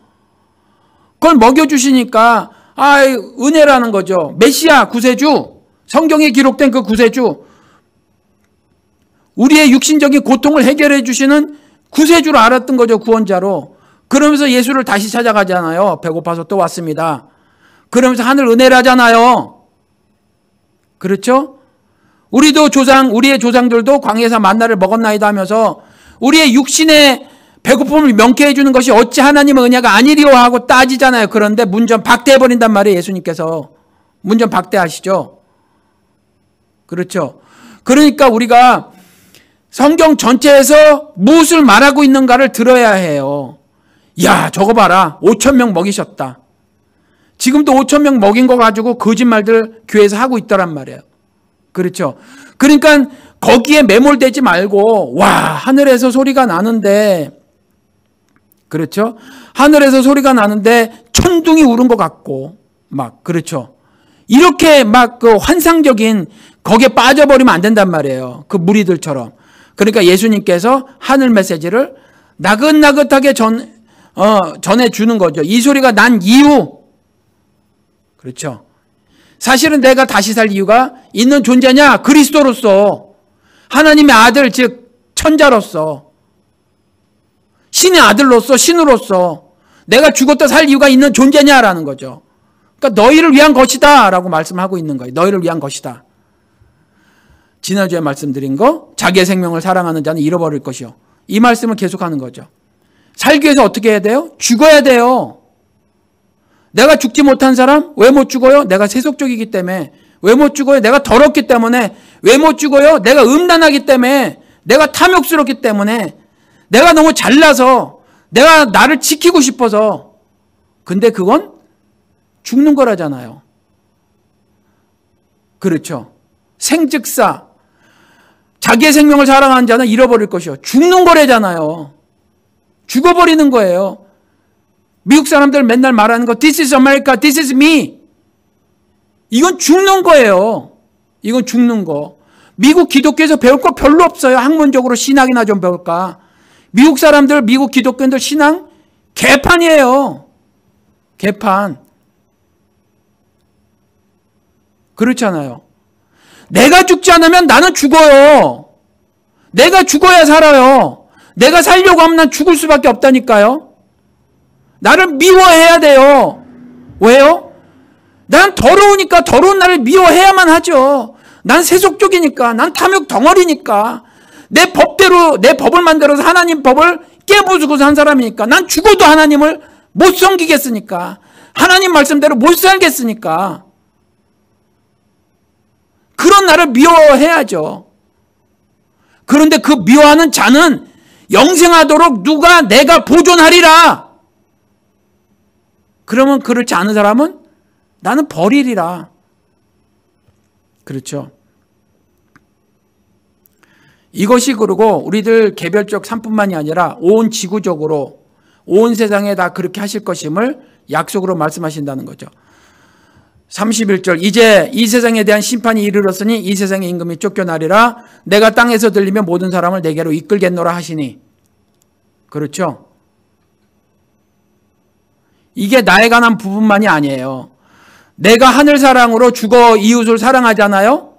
그걸 먹여주시니까 은혜라는 거죠. 메시아 구세주, 성경에 기록된 그 구세주, 우리의 육신적인 고통을 해결해 주시는 구세주로 알았던 거죠. 구원자로. 그러면서 예수를 다시 찾아가잖아요. 배고파서 또 왔습니다. 그러면서 하늘 은혜를 하잖아요. 그렇죠? 우리의 조상들도 광야에서 만나를 먹었나이다 하면서 우리의 육신의 배고픔을 명쾌해 주는 것이 어찌 하나님의 은혜가 아니리오 하고 따지잖아요. 그런데 문전 박대해버린단 말이에요. 예수님께서. 문전 박대하시죠. 그렇죠? 그러니까 우리가 성경 전체에서 무엇을 말하고 있는가를 들어야 해요. 야, 저거 봐라. 5,000명 먹이셨다. 지금도 5,000명 먹인 거 가지고 거짓말들 교회에서 하고 있더란 말이에요. 그렇죠? 그러니까 거기에 매몰되지 말고 하늘에서 소리가 나는데 그렇죠? 하늘에서 소리가 나는데 천둥이 울은 것 같고 그렇죠? 이렇게 그 환상적인 거기에 빠져버리면 안 된단 말이에요. 그 무리들처럼. 그러니까 예수님께서 하늘 메시지를 나긋나긋하게 전해주는 거죠. 이 소리가 난 이유. 그렇죠. 사실은 내가 다시 살 이유가 있는 존재냐? 그리스도로서. 하나님의 아들, 즉 천자로서. 신의 아들로서, 신으로서. 내가 죽었다 살 이유가 있는 존재냐라는 거죠. 그러니까 너희를 위한 것이다 라고 말씀하고 있는 거예요. 너희를 위한 것이다. 지난주에 말씀드린 거, 자기의 생명을 사랑하는 자는 잃어버릴 것이요. 이 말씀을 계속하는 거죠. 살기 위해서 어떻게 해야 돼요? 죽어야 돼요. 내가 죽지 못한 사람 왜 못 죽어요? 내가 세속적이기 때문에. 왜 못 죽어요? 내가 더럽기 때문에. 왜 못 죽어요? 내가 음란하기 때문에. 내가 탐욕스럽기 때문에. 내가 너무 잘나서, 내가 나를 지키고 싶어서. 근데 그건 죽는 거라잖아요. 그렇죠. 생즉사, 자기의 생명을 사랑하는 자는 잃어버릴 것이요. 죽는 거래잖아요. 죽어버리는 거예요. 미국 사람들 맨날 말하는 거, This is America, this is me. 이건 죽는 거예요. 이건 죽는 거. 미국 기독교에서 배울 거 별로 없어요. 학문적으로 신학이나 좀 배울까. 미국 사람들, 미국 기독교인들 신앙 개판이에요. 개판. 그렇잖아요. 내가 죽지 않으면 나는 죽어요. 내가 죽어야 살아요. 내가 살려고 하면 난 죽을 수밖에 없다니까요. 나를 미워해야 돼요. 왜요? 난 더러우니까 더러운 나를 미워해야만 하죠. 난 세속적이니까, 난 탐욕 덩어리니까, 내 법대로, 내 법을 만들어서 하나님 법을 깨부수고 산 사람이니까, 난 죽어도 하나님을 못 섬기겠으니까, 하나님 말씀대로 못 살겠으니까, 그런 나를 미워해야죠. 그런데 그 미워하는 자는 영생하도록 누가 내가 보존하리라. 그러면 그렇지 않은 사람은 나는 버리리라. 그렇죠. 이것이 그러고 우리들 개별적 삶뿐만이 아니라 온 지구적으로 온 세상에 다 그렇게 하실 것임을 약속으로 말씀하신다는 거죠. 31절, 이제 이 세상에 대한 심판이 이르렀으니 이 세상의 임금이 쫓겨나리라. 내가 땅에서 들리면 모든 사람을 내게로 이끌겠노라 하시니. 그렇죠. 이게 나에 관한 부분만이 아니에요. 내가 하늘 사랑으로 죽어 이웃을 사랑하잖아요.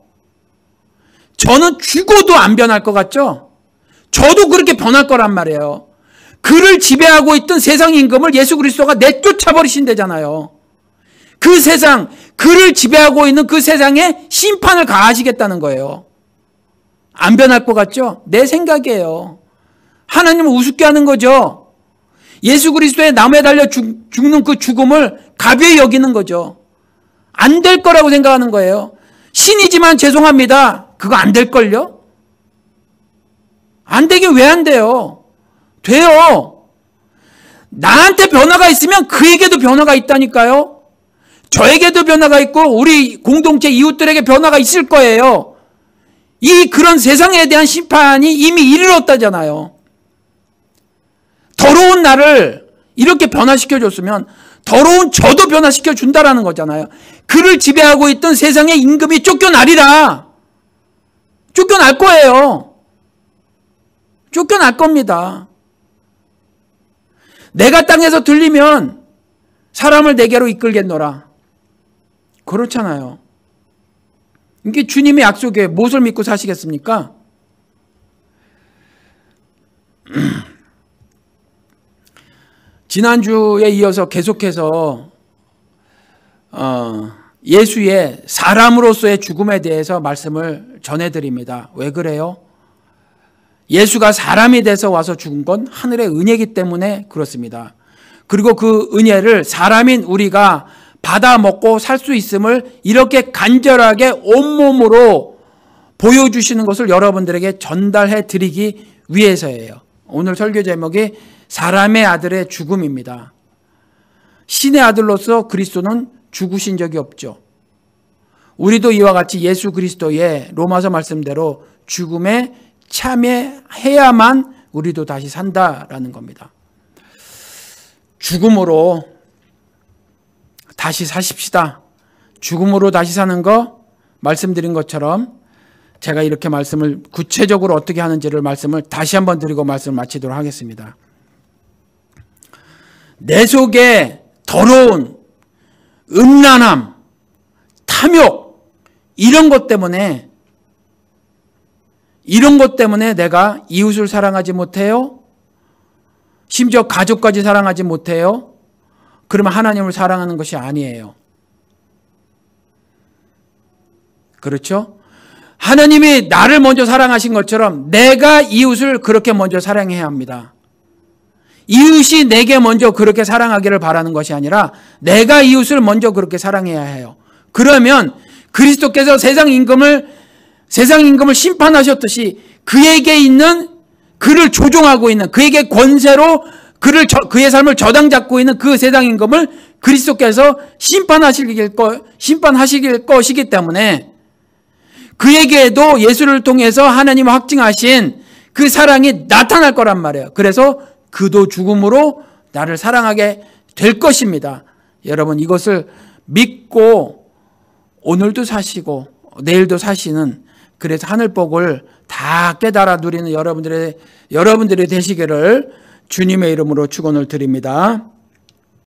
저는 죽어도 안 변할 것 같죠? 저도 그렇게 변할 거란 말이에요. 그를 지배하고 있던 세상 임금을 예수 그리스도가 내쫓아버리신대잖아요. 그 세상, 그를 지배하고 있는 그 세상에 심판을 가하시겠다는 거예요. 안 변할 것 같죠? 내 생각이에요. 하나님을 우습게 하는 거죠. 예수 그리스도의 나무에 달려 죽는 그 죽음을 가벼이 여기는 거죠. 안 될 거라고 생각하는 거예요. 신이지만 죄송합니다. 그거 안 될걸요? 안 되긴 왜 안 돼요? 돼요. 나한테 변화가 있으면 그에게도 변화가 있다니까요. 저에게도 변화가 있고 우리 공동체 이웃들에게 변화가 있을 거예요. 그런 세상에 대한 심판이 이미 이르렀다잖아요. 더러운 나를 이렇게 변화시켜줬으면 더러운 저도 변화시켜준다라는 거잖아요. 그를 지배하고 있던 세상의 임금이 쫓겨나리라. 쫓겨날 거예요. 쫓겨날 겁니다. 내가 땅에서 들리면 사람을 내게로 이끌겠노라. 그렇잖아요. 이게 주님의 약속에 무엇을 믿고 사시겠습니까? 지난주에 이어서 계속해서 예수의 사람으로서의 죽음에 대해서 말씀을 전해드립니다. 왜 그래요? 예수가 사람이 돼서 와서 죽은 건 하늘의 은혜이기 때문에 그렇습니다. 그리고 그 은혜를 사람인 우리가 받아 먹고 살 수 있음을 이렇게 간절하게 온몸으로 보여주시는 것을 여러분들에게 전달해 드리기 위해서예요. 오늘 설교 제목이 사람의 아들의 죽음입니다. 신의 아들로서 그리스도는 죽으신 적이 없죠. 우리도 이와 같이 예수 그리스도의 로마서 말씀대로 죽음에 참여해야만 우리도 다시 산다라는 겁니다. 죽음으로 다시 사십시다. 죽음으로 다시 사는 거 말씀드린 것처럼 제가 이렇게 말씀을 구체적으로 어떻게 하는지를 말씀을 다시 한번 드리고 말씀을 마치도록 하겠습니다. 내 속에 더러운 음란함, 탐욕 이런 것 때문에 내가 이웃을 사랑하지 못해요? 심지어 가족까지 사랑하지 못해요? 그러면 하나님을 사랑하는 것이 아니에요. 그렇죠? 하나님이 나를 먼저 사랑하신 것처럼 내가 이웃을 그렇게 먼저 사랑해야 합니다. 이웃이 내게 먼저 그렇게 사랑하기를 바라는 것이 아니라 내가 이웃을 먼저 그렇게 사랑해야 해요. 그러면 그리스도께서 세상 임금을 심판하셨듯이 그에게 있는 그를 조종하고 있는, 그에게 권세로 그의 삶을 저당 잡고 있는 그 세상 임금을 그리스도께서 심판하시길 것이기 때문에 그에게도 예수를 통해서 하나님 확증하신 그 사랑이 나타날 거란 말이에요. 그래서 그도 죽음으로 나를 사랑하게 될 것입니다. 여러분, 이것을 믿고 오늘도 사시고 내일도 사시는, 그래서 하늘복을 다 깨달아 누리는 여러분들이 되시기를 주님의 이름으로 축원을 드립니다.